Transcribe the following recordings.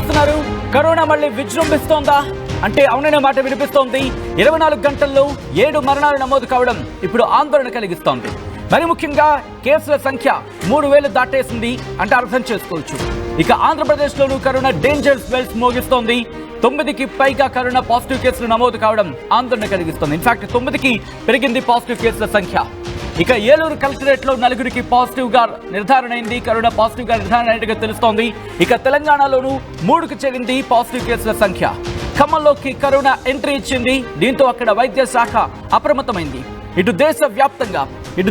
చూస్తున్నారు. కరోనా మళ్ళీ విజృంభిస్తోందా అంటే అవుననే మాట వినిపిస్తోంది. 24 గంటల్లో 7 మరణాలు నమోదు కావడం ఇప్పుడు ఆందోళన కలిగిస్తోంది. మరి ముఖ్యంగా కేసుల సంఖ్య 3000 దాటేసింది అంటే అర్థం చేసుకోవచ్చు. ఇక ఆంధ్రప్రదేశ్లోనూ కరోనా డేంజర్ స్మెల్స్ మోగిస్తోంది. 9కి పైగా కరోనా పాజిటివ్ కేసులు నమోదు కావడం ఆందోళన కలిగిస్తోంది. ఇన్ఫాక్ట్ 9కి పెరిగింది పాజిటివ్ కేసుల సంఖ్య. ఇక ఏలూరు కలెక్టరేట్ లో 4కి పాజిటివ్ గా నిర్ధారణ అయింది. కరోనా పాజిటివ్ గా నిర్ధారణ అయినట్టుగా తెలుస్తోంది. ఇక తెలంగాణలోనూ 3కి చేరింది పాజిటివ్ కేసుల సంఖ్య. ఖమ్మంలోకి కరోనా ఎంట్రీ ఇచ్చింది. దీంతో అక్కడ వైద్య శాఖ అప్రమత్తమైంది. ఇటు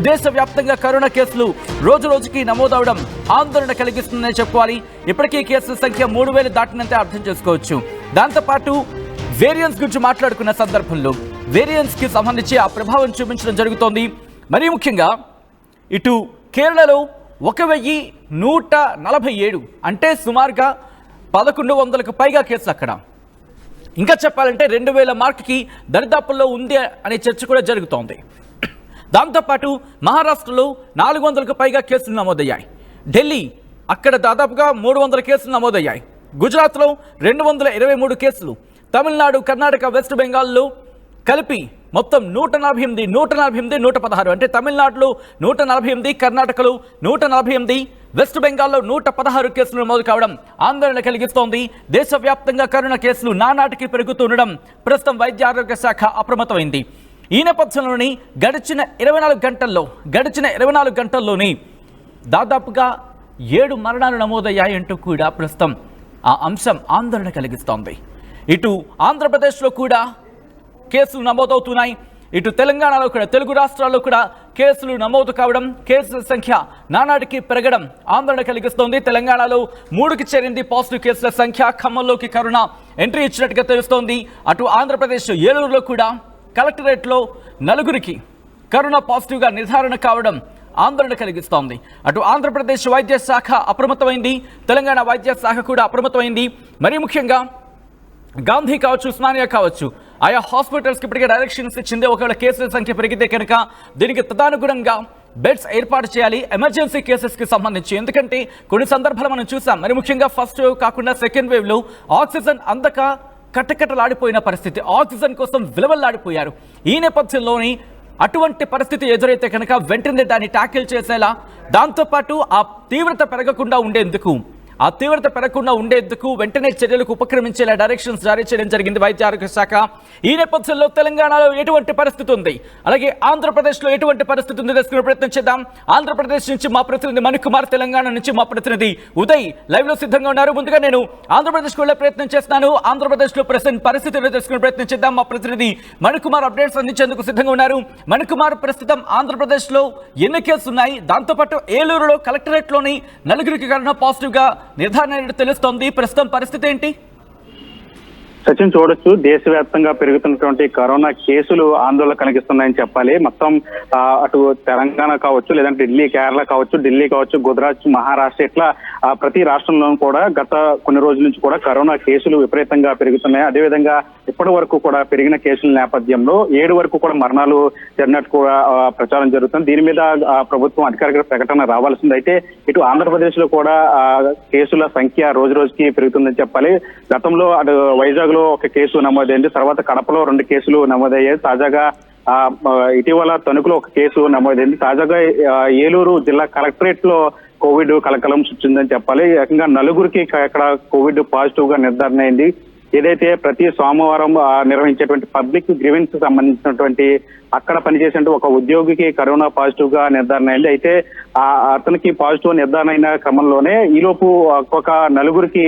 దేశవ్యాప్తంగా కరోనా కేసులు రోజు రోజుకి నమోదవడం ఆందోళన కలిగిస్తుందని చెప్పుకోవాలి. ఇప్పటికీ కేసుల సంఖ్య 3000 దాటినంతే అర్థం చేసుకోవచ్చు. దాంతోపాటు వేరియంట్స్ గురించి మాట్లాడుకున్న సందర్భంలో వేరియంట్స్ కి సంబంధించి ఆ ప్రభావం చూపించడం జరుగుతోంది. మరీ ముఖ్యంగా ఇటు కేరళలో 1147 అంటే సుమారుగా 1100కు పైగా కేసులు అక్కడ. ఇంకా చెప్పాలంటే 2000 మార్కుకి దరిదాపుల్లో ఉంది అనే చర్చ కూడా జరుగుతోంది. దాంతోపాటు మహారాష్ట్రలో 400కు పైగా కేసులు నమోదయ్యాయి. ఢిల్లీ అక్కడ దాదాపుగా 300 కేసులు నమోదయ్యాయి. గుజరాత్లో 223 కేసులు. తమిళనాడు, కర్ణాటక, వెస్ట్ బెంగాల్లో కలిపి మొత్తం 148, 116 అంటే తమిళనాడులో 148, కర్ణాటకలో 148, వెస్ట్ బెంగాల్లో 116 కేసులు నమోదు కావడం ఆందోళన కలిగిస్తోంది. దేశవ్యాప్తంగా కరోనా కేసులు నానాటికి పెరుగుతుండడం ప్రస్తుతం వైద్య ఆరోగ్య శాఖ అప్రమత్తమైంది. ఈ నేపథ్యంలోని గడిచిన 24 గంటల్లోని దాదాపుగా 7 మరణాలు నమోదయ్యాయంటూ కూడా ప్రస్తుతం ఆ అంశం ఆందోళన కలిగిస్తోంది. ఇటు ఆంధ్రప్రదేశ్లో కూడా కేసులు నమోదవుతున్నాయి. ఇటు తెలంగాణలో కూడా, తెలుగు రాష్ట్రాల్లో కూడా కేసులు నమోదు కావడం, కేసుల సంఖ్య నానాటికి పెరగడం ఆందోళన కలిగిస్తోంది. తెలంగాణలో 3కి చేరింది పాజిటివ్ కేసుల సంఖ్య. ఖమ్మంలోకి కరోనా ఎంట్రీ ఇచ్చినట్టుగా తెలుస్తోంది. అటు ఆంధ్రప్రదేశ్ ఏలూరులో కూడా కలెక్టరేట్లో 4కి కరోనా పాజిటివ్గా నిర్ధారణ కావడం ఆందోళన కలిగిస్తోంది. అటు ఆంధ్రప్రదేశ్ వైద్య శాఖ అప్రమత్తమైంది. తెలంగాణ వైద్య శాఖ కూడా అప్రమత్తమైంది. మరీ ముఖ్యంగా గాంధీ కావచ్చు, ఉస్మానియా కావచ్చు, ఆయా హాస్పిటల్స్కి ఇప్పటికే డైరెక్షన్స్ ఇచ్చింది. ఒకవేళ కేసుల సంఖ్య పెరిగితే కనుక దీనికి తదనుగుణంగా బెడ్స్ ఏర్పాటు చేయాలి ఎమర్జెన్సీ కేసెస్కి సంబంధించి. ఎందుకంటే కొన్ని సందర్భాలు మనం చూసాం. మరి ముఖ్యంగా ఫస్ట్ వేవ్ కాకుండా సెకండ్ వేవ్లో ఆక్సిజన్ అందక కట్టకట్టలాడిపోయిన పరిస్థితి, ఆక్సిజన్ కోసం విలువల్లాడిపోయారు. ఈ నేపథ్యంలోని అటువంటి పరిస్థితి ఎదురైతే కనుక వెంటనే దాన్ని ట్యాకిల్ చేసేలా, దాంతోపాటు ఆ తీవ్రత పెరగకుండా ఉండేందుకు వెంటనే చర్యలకు ఉపక్రమించేలా డైరెక్షన్స్ జారీ చేయడం జరిగింది వైద్య ఆరోగ్య శాఖ. ఈ నేపథ్యంలో తెలంగాణలో ఎటువంటి పరిస్థితి ఉంది, అలాగే ఆంధ్రప్రదేశ్లో ఎటువంటి పరిస్థితి ఉంది తెలుసుకునే ప్రయత్నం చేద్దాం. ఆంధ్రప్రదేశ్ నుంచి మా ప్రతినిధి మణికుమార్, తెలంగాణ నుంచి మా ప్రతినిధి ఉదయ్ లైవ్ లో సిద్ధంగా ఉన్నారు. ముందుగా నేను ఆంధ్రప్రదేశ్కి వెళ్లే ప్రయత్నం చేస్తాను. ఆంధ్రప్రదేశ్లో ప్రెసెంట్ పరిస్థితిని తెలుసుకునే ప్రయత్నం చేద్దాం. మా ప్రతినిధి మణికుమార్ అప్డేట్స్ అందించేందుకు సిద్ధంగా ఉన్నారు. మణికుమార్, ప్రస్తుతం ఆంధ్రప్రదేశ్లో ఎన్ని కేసులు ఉన్నాయి? దాంతోపాటు ఏలూరులో కలెక్టరేట్లోని 4కి కరోనా పాజిటివ్ గా నిర్ధారణ తెలుస్తోంది. ప్రస్తుతం పరిస్థితి ఏంటి? సచిన్, చూడొచ్చు దేశవ్యాప్తంగా పెరుగుతున్నటువంటి కరోనా కేసులు ఆందోళన కలిగిస్తున్నాయని చెప్పాలి. మొత్తం అటు తెలంగాణ కావచ్చు, లేదంటే కేరళ కావచ్చు, ఢిల్లీ కావచ్చు, గుజరాత్, మహారాష్ట్ర, ఇట్లా ప్రతి రాష్ట్రంలోనూ కూడా గత కొన్ని రోజుల నుంచి కూడా కరోనా కేసులు విపరీతంగా పెరుగుతున్నాయి. అదేవిధంగా ఇప్పటి వరకు కూడా పెరిగిన కేసుల నేపథ్యంలో 7 వరకు కూడా మరణాలు జరిగినట్టు కూడా ప్రచారం జరుగుతుంది. దీని మీద ప్రభుత్వం అధికారిక ప్రకటన రావాల్సింది. అయితే ఇటు ఆంధ్రప్రదేశ్ లో కూడా కేసుల సంఖ్య రోజు రోజుకి పెరుగుతుందని చెప్పాలి. గతంలో అటు వైజాగ్ లో 1 కేసు నమోదైంది. తర్వాత కడపలో 2 కేసులు నమోదయ్యాయి. తాజాగా ఇటీవల తణుకులో 1 కేసు నమోదైంది. తాజాగా ఏలూరు జిల్లా కలెక్టరేట్ లో కోవిడ్ కలకలం సృష్టిందని చెప్పాలి. ఏకంగా 4కి ఇక్కడ కోవిడ్ పాజిటివ్ గా నిర్ధారణ అయింది. ఏదైతే ప్రతి సోమవారం నిర్వహించేటువంటి పబ్లిక్ గ్రీవెన్స్ సంబంధించినటువంటి అక్కడ పనిచేసే ఒక ఉద్యోగికి కరోనా పాజిటివ్ గా నిర్ధారణ అయింది. అయితే అతనికి పాజిటివ్ నిర్ధారణ అయిన క్రమంలోనే ఈలోపు ఒక 4కి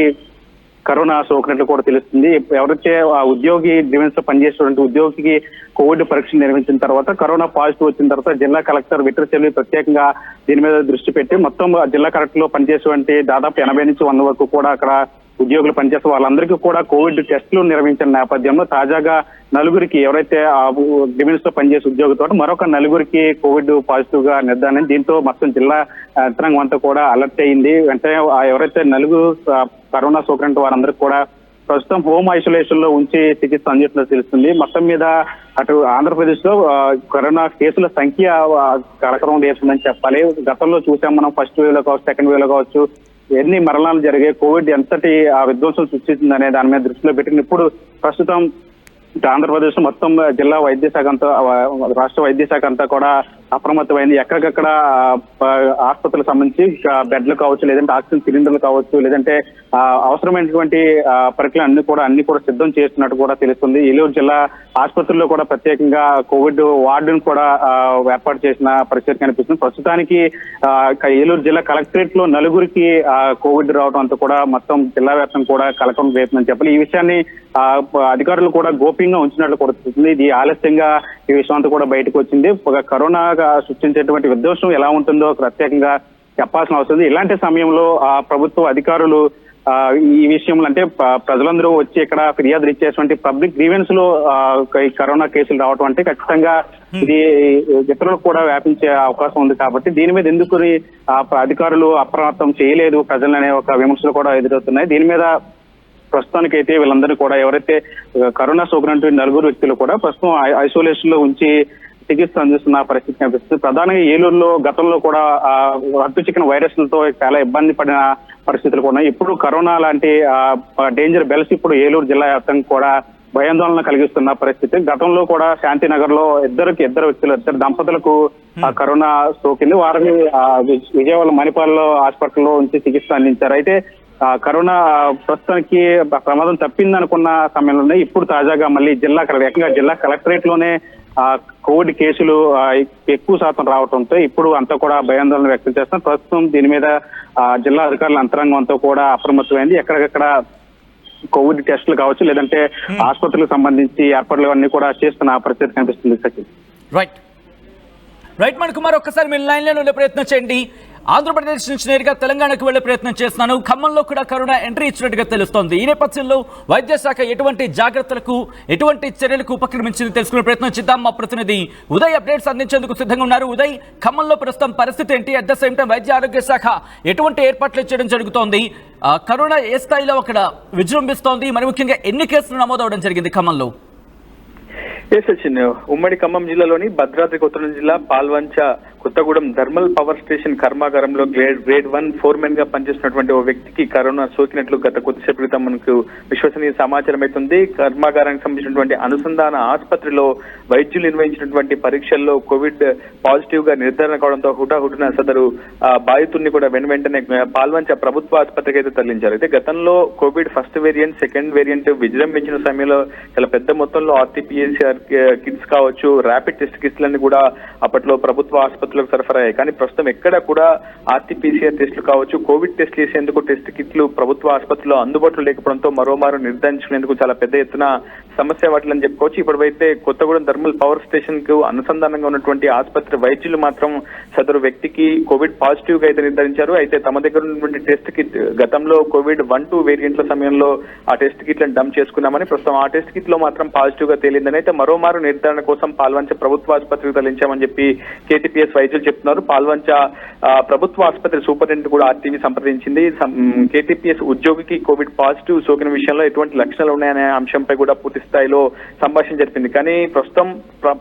కరోనా సోకినట్లు కూడా తెలుస్తుంది. ఎవరైతే ఆ ఉద్యోగి గ్రీవెన్స్ లో పనిచేసేటువంటి ఉద్యోగికి కోవిడ్ పరీక్ష నిర్వహించిన తర్వాత కరోనా పాజిటివ్ వచ్చిన తర్వాత జిల్లా కలెక్టర్ వెట్రిచెల్వి ప్రత్యేకంగా దీని మీద దృష్టి పెట్టి మొత్తం జిల్లా కలెక్టర్ లో పనిచేసేటువంటి దాదాపు 80 నుంచి 100 వరకు కూడా అక్కడ ఉద్యోగులు పనిచేసే వాళ్ళందరికీ కూడా కోవిడ్ టెస్టులు నిర్వహించిన నేపథ్యంలో తాజాగా 4కి ఎవరైతే డివిజన్స్ లో పనిచేసే ఉద్యోగితో మరొక 4కి కోవిడ్ పాజిటివ్ గా నిర్ధారణ. దీంతో మొత్తం జిల్లా యంత్రాంగం అంతా కూడా అలర్ట్ అయింది. వెంటనే ఎవరైతే 4 కరోనా సోకిన వారందరికీ కూడా ప్రస్తుతం హోమ్ ఐసోలేషన్ లో ఉంచి చికిత్స అందించినట్టు తెలుస్తుంది. మొత్తం మీద అటు ఆంధ్రప్రదేశ్ లో కరోనా కేసుల సంఖ్య కలకలం లేస్తుందని చెప్పాలి. గతంలో చూసాం మనం, ఫస్ట్ వేవ్ లో కావచ్చు, సెకండ్ వేవ్ లో కావచ్చు, ఎన్ని మరణాలు జరిగాయి, కోవిడ్ ఎంతటి విధ్వంసం సృష్టించింది అనే దాని మీద దృష్టిలో పెట్టి ఇప్పుడు ప్రస్తుతం ఆంధ్రప్రదేశ్ మొత్తం జిల్లా వైద్య శాఖ అంతా, రాష్ట్ర వైద్య శాఖ అంతా కూడా అప్రమత్తమైంది. ఎక్కడికక్కడ ఆసుపత్రులకు సంబంధించి బెడ్లు కావచ్చు, లేదంటే ఆక్సిజన్ సిలిండర్లు కావచ్చు, లేదంటే అవసరమైనటువంటి పరికరాలు అన్ని కూడా సిద్ధం చేస్తున్నట్టు కూడా తెలుస్తుంది. ఏలూరు జిల్లా ఆసుపత్రుల్లో కూడా ప్రత్యేకంగా కోవిడ్ వార్డును కూడా ఏర్పాటు చేసిన పరిస్థితి కనిపిస్తుంది. ప్రస్తుతానికి ఏలూరు జిల్లా కలెక్టరేట్ లో నలుగురికి కోవిడ్ రావడం అంతా కూడా మొత్తం జిల్లా వ్యాప్తంగా కూడా కలకం రేపుందని చెప్పాలి. ఈ విషయాన్ని అధికారులు కూడా గోప్యంగా ఉంచినట్లు కూడా తెలుస్తుంది. ఇది ఆలస్యంగా ఈ విషయం అంతా కూడా బయటకు వచ్చింది. కరోనా సృష్టించేటువంటి విధ్వంసం ఎలా ఉంటుందో ప్రత్యేకంగా చెప్పాల్సిన అవసరం ఉంది. ఇలాంటి సమయంలో ప్రభుత్వ అధికారులు ఈ విషయంలో అంటే ప్రజలందరూ వచ్చి ఇక్కడ ఫిర్యాదులు ఇచ్చేటువంటి పబ్లిక్ గ్రీవెన్స్ లో ఈ కరోనా కేసులు రావటం అంటే ఖచ్చితంగా ఇది ఇతరులకు కూడా వ్యాపించే అవకాశం ఉంది. కాబట్టి దీని మీద ఎందుకు అధికారులు అప్రమత్తం చేయలేదు ప్రజలనే ఒక విమర్శలు కూడా ఎదురవుతున్నాయి. దీని మీద ప్రస్తుతానికైతే వీళ్ళందరినీ కూడా ఎవరైతే కరోనా సోకినటువంటి నలుగురు వ్యక్తులు కూడా ప్రస్తుతం ఐసోలేషన్ లో ఉంచి చికిత్స అందిస్తున్న పరిస్థితి కనిపిస్తుంది. ప్రధానంగా ఏలూరులో గతంలో కూడా రక్త చికెన్ వైరస్లతో చాలా ఇబ్బంది పడిన పరిస్థితులు కూడా ఉన్నాయి. ఇప్పుడు కరోనా లాంటి డేంజర్ బెల్స్ ఇప్పుడు ఏలూరు జిల్లా వ్యాప్తంగా కూడా భయాందోళన కలిగిస్తున్న పరిస్థితి. గతంలో కూడా శాంతినగర్ లో ఇద్దరు దంపతులకు కరోనా సోకింది. వారిని విజయవాడ మణిపాల్లో హాస్పిటల్లో ఉంచి చికిత్స అందించారు. అయితే కరోనా ప్రస్తుతానికి ప్రమాదం తప్పిందనుకున్న సమయంలోనే ఇప్పుడు తాజాగా మళ్ళీ ఏకంగా జిల్లా కలెక్టరేట్ లోనే కోవిడ్ కేసులు ఎక్కువ శాతం రావడంతో ఇప్పుడు అంతా కూడా భయాందోళన వ్యక్తం చేస్తాం. ప్రస్తుతం దీని మీద జిల్లా అధికారుల యంత్రాంగం అంతా కూడా అప్రమత్తమైంది. ఎక్కడికక్కడ కోవిడ్ టెస్టులు కావచ్చు, లేదంటే ఆసుపత్రులకు సంబంధించి ఏర్పాట్లు అన్ని కూడా చేస్తున్న పరిస్థితి కనిపిస్తుంది. సచిన్ రైట్ మణికుమార్, ఒక్కసారి మీరు లైన్ లో ఉండే ప్రయత్నం చేయండి. ఆంధ్రప్రదేశ్ నుంచి నేరుగా తెలంగాణకు వెళ్లే ప్రయత్నం చేస్తున్నాను. ఖమ్మంలో కూడా కరోనా ఎంట్రీ ఇచ్చినట్టుగా తెలుస్తోంది. ఈ నేపథ్యంలో వైద్య శాఖ ఎటువంటి జాగ్రత్తలకు, ఎటువంటి చర్యలకు ఉపక్రమించింది తెలుసుకునే ప్రయత్నం చేద్దాం. మా ప్రతినిధి ఉదయ్ అప్డేట్స్ అందించేందుకు సిద్ధంగా ఉన్నారు. ఉదయ్, ఖమ్మంలో ప్రస్తుతం పరిస్థితి ఏంటి? అట్ ద సేమ్ టైం వైద్య ఆరోగ్య శాఖ ఎటువంటి ఏర్పాట్లు చేయడం జరుగుతోంది? కరోనా ఏ స్థాయిలో అక్కడ విజృంభిస్తోంది? మరి ముఖ్యంగా ఎన్ని కేసులు నమోదవడం జరిగింది ఖమ్మంలో? సచిన్, ఉమ్మడి ఖమ్మం జిల్లాలోని భద్రాద్రి కొత్తగూడెం జిల్లా Palvancha Kothagudem thermal power station కర్మాగారంలో గ్రేడ్ 1 ఫోర్మెన్ గా పనిచేస్తున్నటువంటి ఓ వ్యక్తికి కరోనా సోకినట్లు గత కొద్దిసేపు క్రితం మనకు విశ్వసనీయ సమాచారం అవుతుంది. కర్మాగారానికి సంబంధించినటువంటి అనుసంధాన ఆసుపత్రిలో వైద్యులు నిర్వహించినటువంటి పరీక్షల్లో కోవిడ్ పాజిటివ్ గా నిర్ధారణ కావడంతో హుటాహుటిన సదరు బాధితుడిని కూడా వెంటనే పాల్వంచ ప్రభుత్వ ఆసుపత్రికి అయితే తరలించారు. అయితే గతంలో COVID first variant, second variant విజృంభించిన సమయంలో చాలా పెద్ద మొత్తంలో ఆర్టీపీసీఆర్ కిట్స్ కావచ్చు, ర్యాపిడ్ టెస్ట్ కిట్లన్నీ కూడా అప్పట్లో ప్రభుత్వ ఆసుపత్రులకు సరఫరా అయ్యాయి. కానీ ప్రస్తుతం ఎక్కడ కూడా ఆర్టీపీసీఆర్ టెస్టులు కావచ్చు, కోవిడ్ టెస్టులు చేసేందుకు టెస్ట్ కిట్లు ప్రభుత్వ ఆసుపత్రిలో అందుబాటులో లేకపోవడంతో మరోమారు నిర్ధారించుకునేందుకు చాలా పెద్ద ఎత్తున సమస్య వాటిలని చెప్పుకోవచ్చు. ఇప్పుడైతే కొత్తగూడెం థర్మల్ పవర్ స్టేషన్ కు అనుసంధానంగా ఉన్నటువంటి ఆసుపత్రి వైద్యులు మాత్రం సదరు వ్యక్తికి కోవిడ్ పాజిటివ్ గా అయితే నిర్ధారించారు. అయితే తమ దగ్గర ఉన్నటువంటి టెస్ట్ కిట్ గతంలో కోవిడ్ 1-2 వేరియంట్ల సమయంలో ఆ టెస్ట్ కిట్లను డంప్ చేసుకున్నామని, ప్రస్తుతం ఆ టెస్ట్ కిట్ లో మాత్రం పాజిటివ్ గా తేలిందని, అయితే మరోమారు నిర్ధారణ కోసం పాల్వంచ ప్రభుత్వ ఆసుపత్రికి తరలించామని చెప్పి కేటీపీఎస్ వైద్యులు చెప్తున్నారు. పాల్వంచ ప్రభుత్వ ఆసుపత్రి సూపరింటెండెంట్ కూడా ఆర్టీవీ సంప్రదించింది. కేటీపీఎస్ ఉద్యోగికి కోవిడ్ పాజిటివ్ సోకిన విషయంలో ఎటువంటి లక్షణాలు ఉన్నాయనే అంశంపై కూడా పూర్తి స్థాయిలో సంభాషణ జరిపింది. కానీ ప్రస్తుతం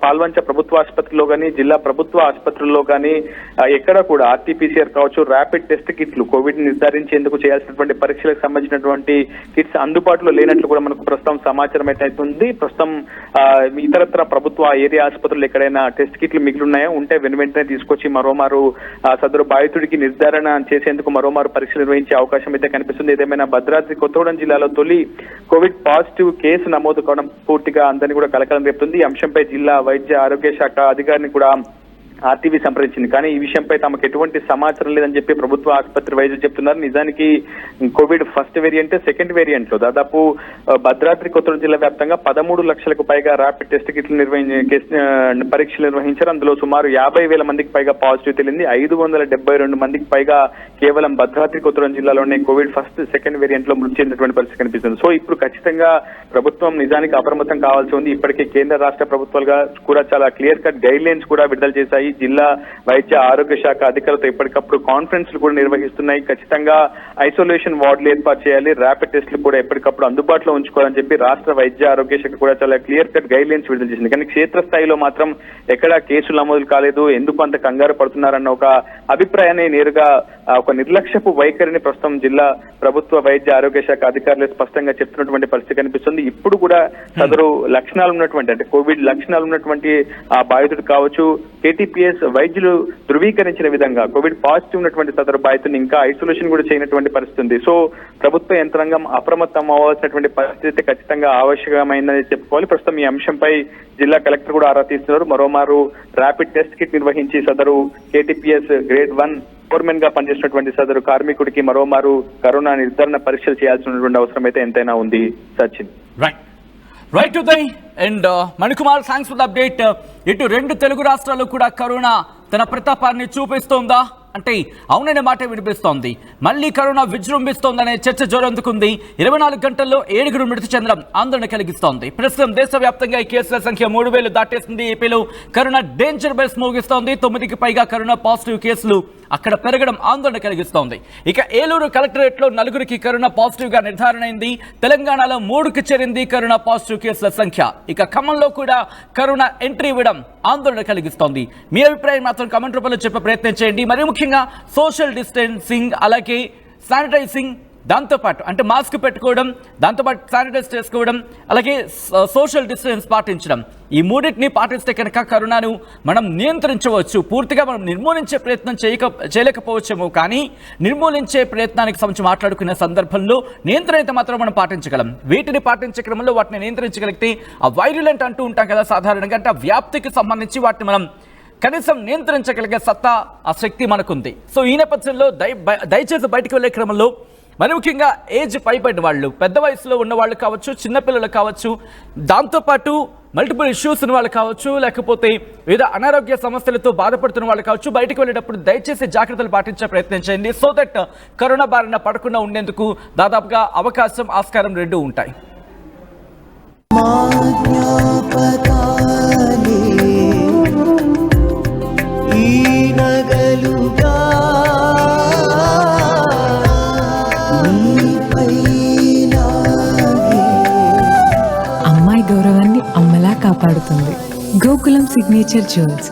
పాల్వంచ ప్రభుత్వ ఆసుపత్రిలో కానీ, జిల్లా ప్రభుత్వ ఆసుపత్రుల్లో కానీ ఎక్కడ కూడా ఆర్టీపీసీఆర్ కావచ్చు, ర్యాపిడ్ టెస్ట్ కిట్లు కోవిడ్ నిర్ధారించేందుకు చేయాల్సినటువంటి పరీక్షలకు సంబంధించినటువంటి కిట్స్ అందుబాటులో లేనట్లు కూడా మనకు ప్రస్తుతం సమాచారం అయితే అవుతుంది. ప్రస్తుతం ఇతరత్ర ప్రభుత్వ ఏరియా ఆసుపత్రులు ఎక్కడైనా టెస్ట్ కిట్లు మిగిలిన్నాయో ఉంటే వెంటనే తీసుకొచ్చి మరోమారు సదరు బాధితుడికి నిర్ధారణ చేసేందుకు మరోమారు పరీక్షలు నిర్వహించే అవకాశం అయితే కనిపిస్తుంది. ఏదేమైనా భద్రాద్రి కొత్తగూడెం జిల్లాలో తొలి కోవిడ్ పాజిటివ్ కేసు నమోదు కావడం పూర్తిగా అందరినీ కూడా కలకలం రేపుతుంది. ఈ అంశంపై జిల్లా వైద్య ఆరోగ్య శాఖ అధికారిని కూడా ఆర్టీవీ సంప్రదించింది. కానీ ఈ విషయంపై తమకు ఎటువంటి సమాచారం లేదని చెప్పి ప్రభుత్వ ఆసుపత్రి వైద్యులు చెప్తున్నారు. నిజానికి Covid first variant, second variant లో దాదాపు భద్రాద్రి కొత్తగూడెం జిల్లా వ్యాప్తంగా 13 లక్షలకు పైగా ర్యాపిడ్ టెస్ట్ కిట్లు పరీక్షలు నిర్వహించారు. అందులో సుమారు 50,000 మందికి పైగా పాజిటివ్ తేలింది. 572 మందికి పైగా కేవలం భద్రాద్రి కొత్తగూడెం జిల్లాలోనే కోవిడ్ ఫస్ట్, సెకండ్ వేరియంట్ లో మృతి చెందినటువంటి పరిస్థితి కనిపిస్తుంది. సో ఇప్పుడు ఖచ్చితంగా ప్రభుత్వం నిజానికి అప్రమత్తం కావాల్సి ఉంది. ఇప్పటికే కేంద్ర రాష్ట్ర ప్రభుత్వాలుగా కూడా చాలా క్లియర్ కట్ గైడ్ లైన్స్ కూడా విడుదల చేశాయి. ఉన్నాయి. జిల్లా వైద్య ఆరోగ్య శాఖ అధికారులతో ఎప్పటికప్పుడు కాన్ఫరెన్స్లు కూడా నిర్వహిస్తున్నాయి. ఖచ్చితంగా ఐసోలేషన్ వార్డులు ఏర్పాటు చేయాలి, ర్యాపిడ్ టెస్టులు కూడా ఎప్పటికప్పుడు అందుబాటులో ఉంచుకోవాలని చెప్పి రాష్ట్ర వైద్య ఆరోగ్య శాఖ కూడా చాలా క్లియర్ కట్ గైడ్ లైన్స్ విడుదల చేసింది. కానీ క్షేత్రస్థాయిలో మాత్రం ఎక్కడా కేసులు నమోదు కాలేదు, ఎందుకు అంత కంగారు పడుతున్నారన్న ఒక అభిప్రాయాన్ని నేరుగా ఒక నిర్లక్ష్యపు వైఖరిని ప్రస్తుతం జిల్లా ప్రభుత్వ వైద్య ఆరోగ్య శాఖ అధికారులు స్పష్టంగా చెప్తున్నటువంటి పరిస్థితి కనిపిస్తుంది. ఇప్పుడు కూడా సదరు లక్షణాలు ఉన్నటువంటి అంటే కోవిడ్ లక్షణాలు ఉన్నటువంటి ఆ బాధితుడు కావచ్చు, KTPS వైద్యులు ధృవీకరించిన విధంగా కోవిడ్ పాజిటివ్ ఉన్నటువంటి సదరు బాధితుని ఇంకా ఐసోలేషన్ కూడా చేయనటువంటి పరిస్థితి ఉంది. సో ప్రభుత్వ యంత్రాంగం అప్రమత్తం అవ్వాల్సినటువంటి పరిస్థితి ఖచ్చితంగా ఆవశ్యకమైందని చెప్పుకోవాలి. ప్రస్తుతం ఈ అంశంపై జిల్లా కలెక్టర్ కూడా ఆరా తీస్తున్నారు. మరోమారు ర్యాపిడ్ టెస్ట్ కిట్ నిర్వహించి సదరు KTPS గ్రేడ్ 1 ఫోర్మెన్ గా పనిచేసినటువంటి సదరు కార్మికుడికి మరోమారు కరోనా నిర్ధారణ పరీక్షలు చేయాల్సినటువంటి అవసరం అయితే ఎంతైనా ఉంది. Sachin. Right Uday and Manikumar, thanks for the update. ఇటు రెండు తెలుగు రాష్ట్రాల్లో కూడా కరోనా తన ప్రతాపాన్ని చూపిస్తోందా అంటే అవుననే మాట వినిపిస్తోంది. మళ్ళీ కరోనా విజృంభిస్తోందనే చర్చ జోరందుకుంది. 24 గంటల్లో 7 మృతి చెందడం ఆందోళన కలిగిస్తోంది. ప్రస్తుతం దేశవ్యాప్తంగా ఈ కేసుల సంఖ్య 3000 దాటేస్తుంది. ఏపీలో కరోనా డేంజర్ బెల్స్ మోగిస్తోంది. 9కి పైగా కరోనా పాజిటివ్ కేసులు అక్కడ పెరగడం ఆందోళన కలిగిస్తోంది. ఇక ఏలూరు కలెక్టరేట్ లో 4కి కరోనా పాజిటివ్ గా నిర్ధారణ అయింది. తెలంగాణలో 3కి చేరింది కరోనా పాజిటివ్ కేసుల సంఖ్య. ఇక ఖమ్మంలో కూడా కరోనా ఎంట్రీ ఇవ్వడం ఆందోళన కలిగిస్తోంది. మీ అభిప్రాయం మాత్రం కామెంట్ రూపంలో చెప్పే ప్రయత్నం చేయండి. మరి ముఖ్యంగా సోషల్ డిస్టెన్సింగ్, అలాగే శానిటైజింగ్, దాంతోపాటు అంటే మాస్క్ పెట్టుకోవడం, దాంతోపాటు శానిటైజ్ చేసుకోవడం, అలాగే సోషల్ డిస్టెన్స్ పాటించడం, ఈ మూడింటిని పాటిస్తే కనుక కరోనాను మనం నియంత్రించవచ్చు. పూర్తిగా మనం నిర్మూలించే ప్రయత్నం చేయలేకపోవచ్చేమో, కానీ నిర్మూలించే ప్రయత్నానికి సంబంధించి మాట్లాడుకునే సందర్భంలో నియంత్రణ అయితే మాత్రం మనం పాటించగలం. వీటిని పాటించే క్రమంలో వాటిని నియంత్రించగలిగితే ఆ వైరులెంట్ అంటూ ఉంటాం కదా సాధారణంగా, అంటే ఆ వ్యాప్తికి సంబంధించి వాటిని మనం కనీసం నియంత్రించగలిగే సత్తా, ఆ శక్తి మనకుంది. సో ఈ నేపథ్యంలో దయచేసి బయటకు వెళ్ళే క్రమంలో మరి ముఖ్యంగా ఏజ్ పైబడిన వాళ్ళు, పెద్ద వయసులో ఉన్న వాళ్ళు కావచ్చు, చిన్నపిల్లలు కావచ్చు, దాంతోపాటు మల్టిపుల్ ఇష్యూస్ ఉన్న వాళ్ళు కావచ్చు, లేకపోతే వివిధ అనారోగ్య సమస్యలతో బాధపడుతున్న వాళ్ళు కావచ్చు, బయటకు వెళ్ళేటప్పుడు దయచేసి జాగ్రత్తలు పాటించే ప్రయత్నం చేయండి. సో దట్ కరోనా బారిన పడకుండా ఉండేందుకు దాదాపుగా అవకాశం, ఆస్కారం రెండూ ఉంటాయి. అమ్మాయి గౌరవాన్ని అమ్మలా కాపాడుతుంది. Gokulam signature jewels.